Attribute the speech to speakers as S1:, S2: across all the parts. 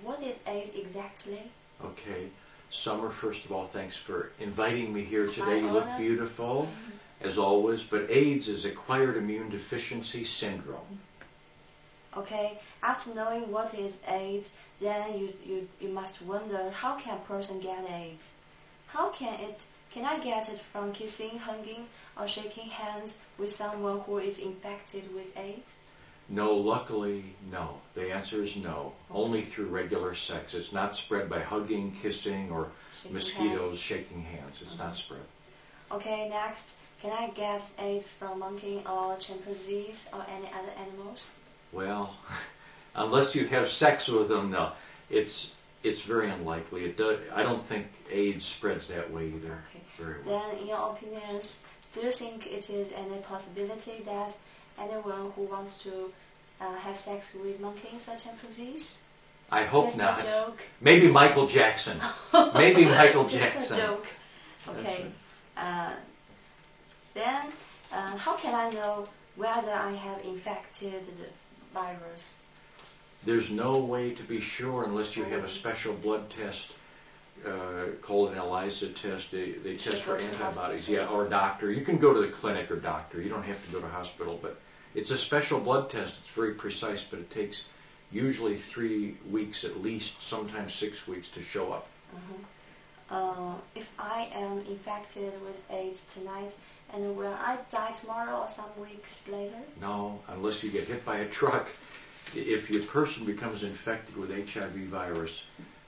S1: what is AIDS exactly?
S2: Okay. Summer, first of all, thanks for inviting me here today. You
S1: My
S2: look
S1: honor.
S2: beautiful, as always. But AIDS is acquired immune deficiency syndrome.
S1: Okay, after knowing what is AIDS, then you must wonder, how can a person get AIDS? Can I get it from kissing, hugging, or shaking hands with someone who is infected with AIDS?
S2: No, luckily, no. The answer is no. Only through regular sex. It's not spread by hugging, kissing, or
S1: Shaking
S2: mosquitoes
S1: hands.
S2: shaking hands. It's not spread.
S1: Okay, next, can I get AIDS from monkey or chimpanzees or any other animals?
S2: Well, unless you have sex with them, no. It's very unlikely. It does. I don't think AIDS spreads that way either.
S1: Okay.
S2: Very well.
S1: Then, in your opinions, do you think it is any possibility that anyone who wants to have sex with monkeys or chimpanzees?
S2: I hope
S1: Just
S2: not.
S1: a joke.
S2: Maybe Michael Jackson. Maybe Michael Jackson.
S1: Just a joke. Okay. Then, how can I know whether I have infected the virus?
S2: There's no way to be sure unless you have a special blood test called an ELISA test. They test for antibodies. Yeah, or doctor. You can go to the clinic or doctor. You don't have to go to hospital. But it's a special blood test. It's very precise, but it takes usually 3 weeks at least, sometimes 6 weeks to show up.
S1: If I am infected with AIDS tonight, and will I die tomorrow or some weeks later?
S2: No, unless you get hit by a truck. If your person becomes infected with HIV virus,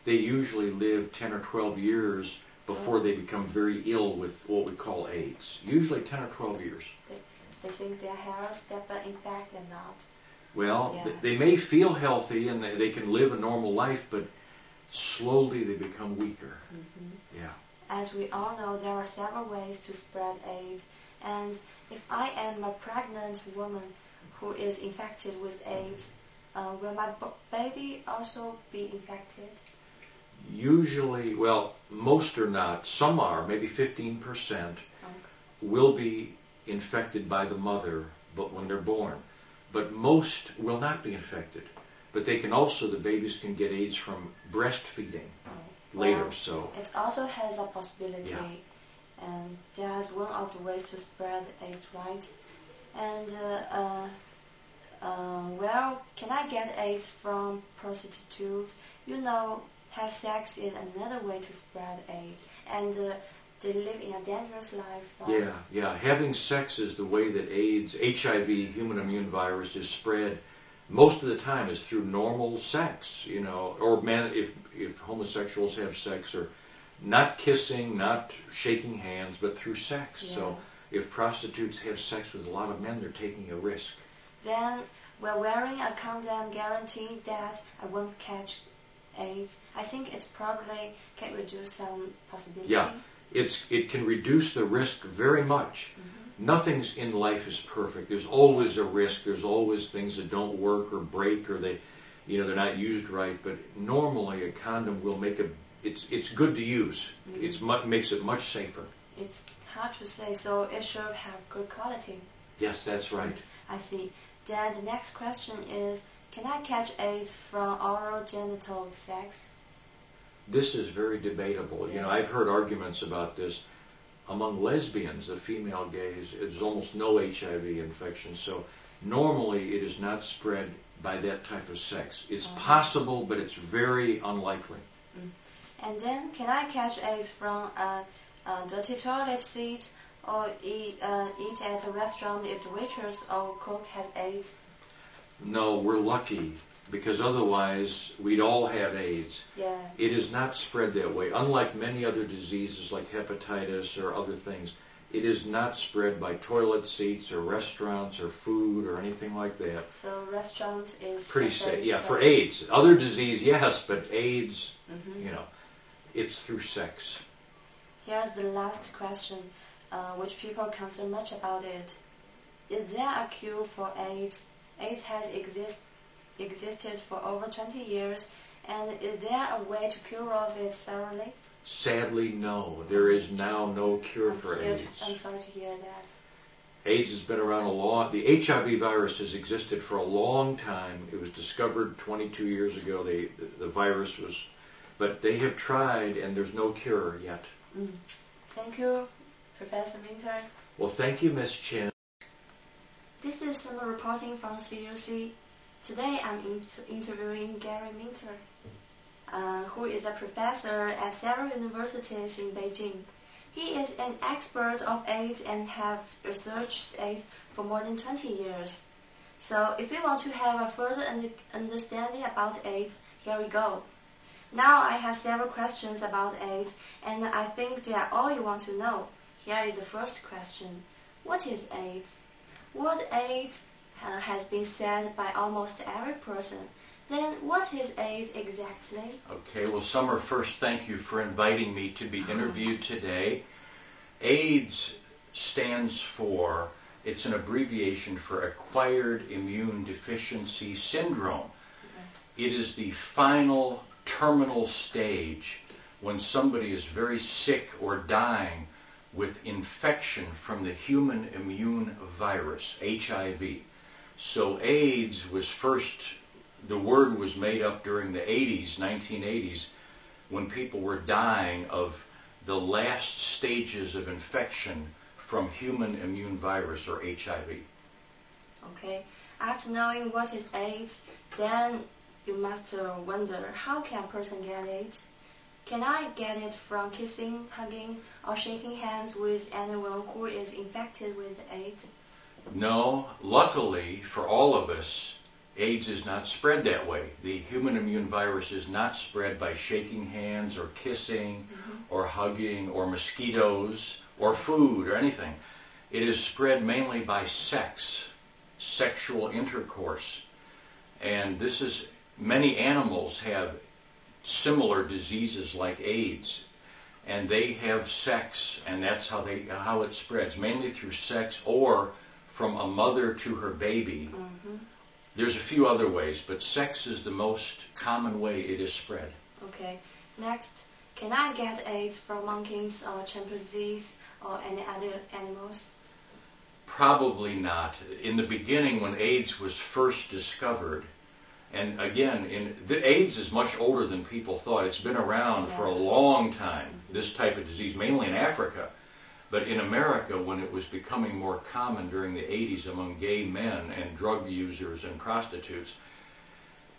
S2: they usually live 10 or 12 years before they become very ill with what we call AIDS. Usually 10 or 12 years.
S1: They think they're healthy, but in fact they're not.
S2: Well,
S1: Yeah.
S2: they may feel healthy and they can live a normal life, but slowly they become weaker. Yeah.
S1: As we all know, there are several ways to spread AIDS, and if I am a pregnant woman who is infected with AIDS, will my baby also be infected?
S2: Usually, well, most are not. Some are, maybe 15% will be infected by the mother, but when they're born. But most will not be infected. But they can also, the babies can get AIDS from breastfeeding later.
S1: Well,
S2: So
S1: it also has a possibility,
S2: Yeah.
S1: and that's one of the ways to spread AIDS, right? And well, can I get AIDS from prostitutes? You know, have sex is another way to spread AIDS, and they live in a dangerous life, right?
S2: yeah. Having sex is the way that AIDS, HIV, human immune virus, is spread. Most of the time is through normal sex, you know, or if homosexuals have sex, or not kissing, not shaking hands, but through sex.
S1: Yeah.
S2: So if prostitutes have sex with a lot of men, they're taking a risk.
S1: Then, will wearing a condom guarantee that I won't catch AIDS? I think it probably can reduce some possibility.
S2: Yeah, it can reduce the risk very much. Nothing's in life is perfect. There's always a risk. There's always things that don't work or break, or they're not used right. But normally a condom will make it's good to use. It makes it much safer.
S1: It's hard to say, so it should have good quality.
S2: Yes, that's right.
S1: I see. Then the next question is, can I catch AIDS from oral genital sex?
S2: This is very debatable. You know, I've heard arguments about this. Among lesbians, the female gays, there's almost no HIV infection. So normally it is not spread by that type of sex. It's possible, but it's very unlikely.
S1: And then, can I catch AIDS from a dirty toilet seat, or eat at a restaurant if the waitress or cook has AIDS?
S2: No, we're lucky, because otherwise we'd all have AIDS.
S1: Yeah.
S2: It is not spread that way. Unlike many other diseases like hepatitis or other things, it is not spread by toilet seats or restaurants or food or anything like that.
S1: So restaurant is
S2: Pretty
S1: a
S2: safe. Yeah,
S1: place.
S2: for AIDS. Other disease, yes, but AIDS, you know, it's through sex.
S1: Here's the last question, which people concern much about it. Is there a cure for AIDS? AIDS has existed for over 20 years, and is there a way to cure of it thoroughly?
S2: Sadly, no. There is now no cure for AIDS.
S1: I'm sorry to hear that.
S2: AIDS has been around a long. The HIV virus has existed for a long time. It was discovered 22 years ago. The virus was, but they have tried, and there's no cure yet.
S1: Thank you, Professor Winter.
S2: Well, thank you, Ms. Chen.
S1: This is Summer reporting from CUC. Today I'm interviewing Gary Winter, who is a professor at several universities in Beijing. He is an expert of AIDS and has researched AIDS for more than 20 years. So if you want to have a further understanding about AIDS, here we go. Now I have several questions about AIDS, and I think they are all you want to know. Here is the first question. What is AIDS? Word AIDS has been said by almost every person. Then what is AIDS exactly?
S2: Okay, well, Summer, first thank you for inviting me to be interviewed today. AIDS stands for, it's an abbreviation for Acquired Immune Deficiency Syndrome. It is the final terminal stage when somebody is very sick or dying with infection from the human immune virus, HIV. So AIDS was first, the word was made up during the 80s, 1980s, when people were dying of the last stages of infection from human immune virus or HIV.
S1: Okay, after knowing what is AIDS, then you must wonder, how can a person get AIDS? Can I get it from kissing, hugging, or shaking hands with anyone who is infected with AIDS?
S2: No, luckily for all of us, AIDS is not spread that way. The human immune virus is not spread by shaking hands or kissing or hugging or mosquitoes or food or anything. It is spread mainly by sex, sexual intercourse. And this is, many animals have similar diseases like AIDS, and they have sex, and that's how it spreads, mainly through sex or from a mother to her baby. There's a few other ways, but sex is the most common way it is spread.
S1: Okay, next, can I get AIDS from monkeys or chimpanzees or any other animals?
S2: Probably not. In the beginning, when AIDS was first discovered, and again, AIDS is much older than people thought. It's been around for a long time, this type of disease, mainly in Africa. But in America, when it was becoming more common during the 80s among gay men and drug users and prostitutes,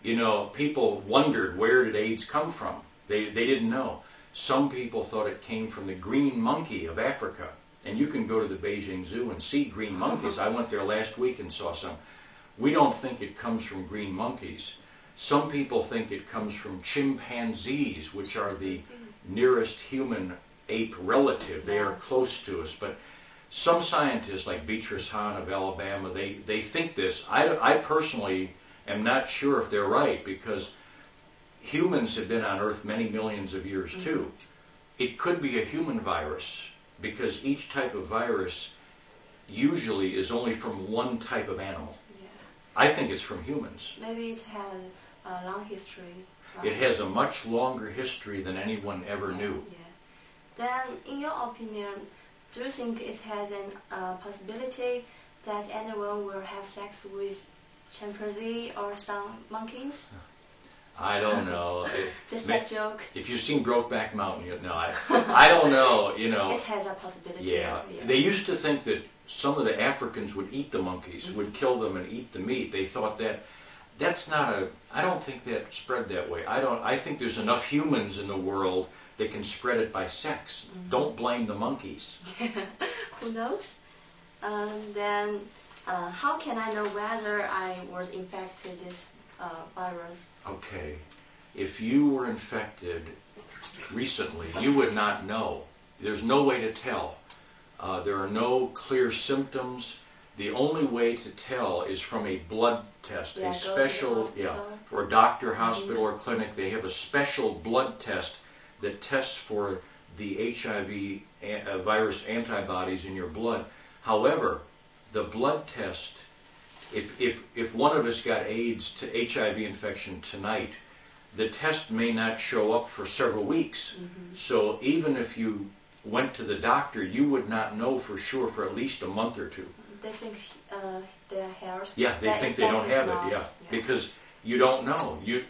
S2: you know, people wondered, where did AIDS come from? They didn't know. Some people thought it came from the green monkey of Africa. And you can go to the Beijing Zoo and see green monkeys. I went there last week and saw some. We don't think it comes from green monkeys. Some people think it comes from chimpanzees, which are the nearest human ape relative. They are close to us. But some scientists, like Beatrice Hahn of Alabama, they think this. I personally am not sure if they're right, because humans have been on Earth many millions of years too. It could be a human virus, because each type of virus usually is only from one type of animal. I think it's from humans.
S1: Maybe it has a long history.
S2: It has a much longer history than anyone ever knew.
S1: Then, in your opinion, do you think it has a possibility that anyone will have sex with chimpanzee or some monkeys?
S2: I don't know.
S1: Just a joke.
S2: If you've seen Brokeback Mountain, you know. I don't know. You know.
S1: It has a possibility.
S2: Yeah. They used to think that some of the Africans would eat the monkeys, would kill them and eat the meat. They thought that's not a. I don't think that spread that way. I think there's enough humans in the world that can spread it by sex. Don't blame the monkeys.
S1: Who knows? Then, how can I know whether I was infected this virus?
S2: Okay, if you were infected recently, you would not know. There's no way to tell. There are no clear symptoms. The only way to tell is from a blood test, a special, for a doctor, hospital, or clinic. They have a special blood test that tests for the HIV virus antibodies in your blood. However, the blood test, if one of us got AIDS to HIV infection tonight, the test may not show up for several weeks. So even if you went to the doctor, you would not know for sure for at least a month or two.
S1: they think their hairs.
S2: Yeah, they think they don't have it. Yeah,
S1: yeah.
S2: because you don't know. You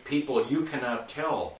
S2: cannot tell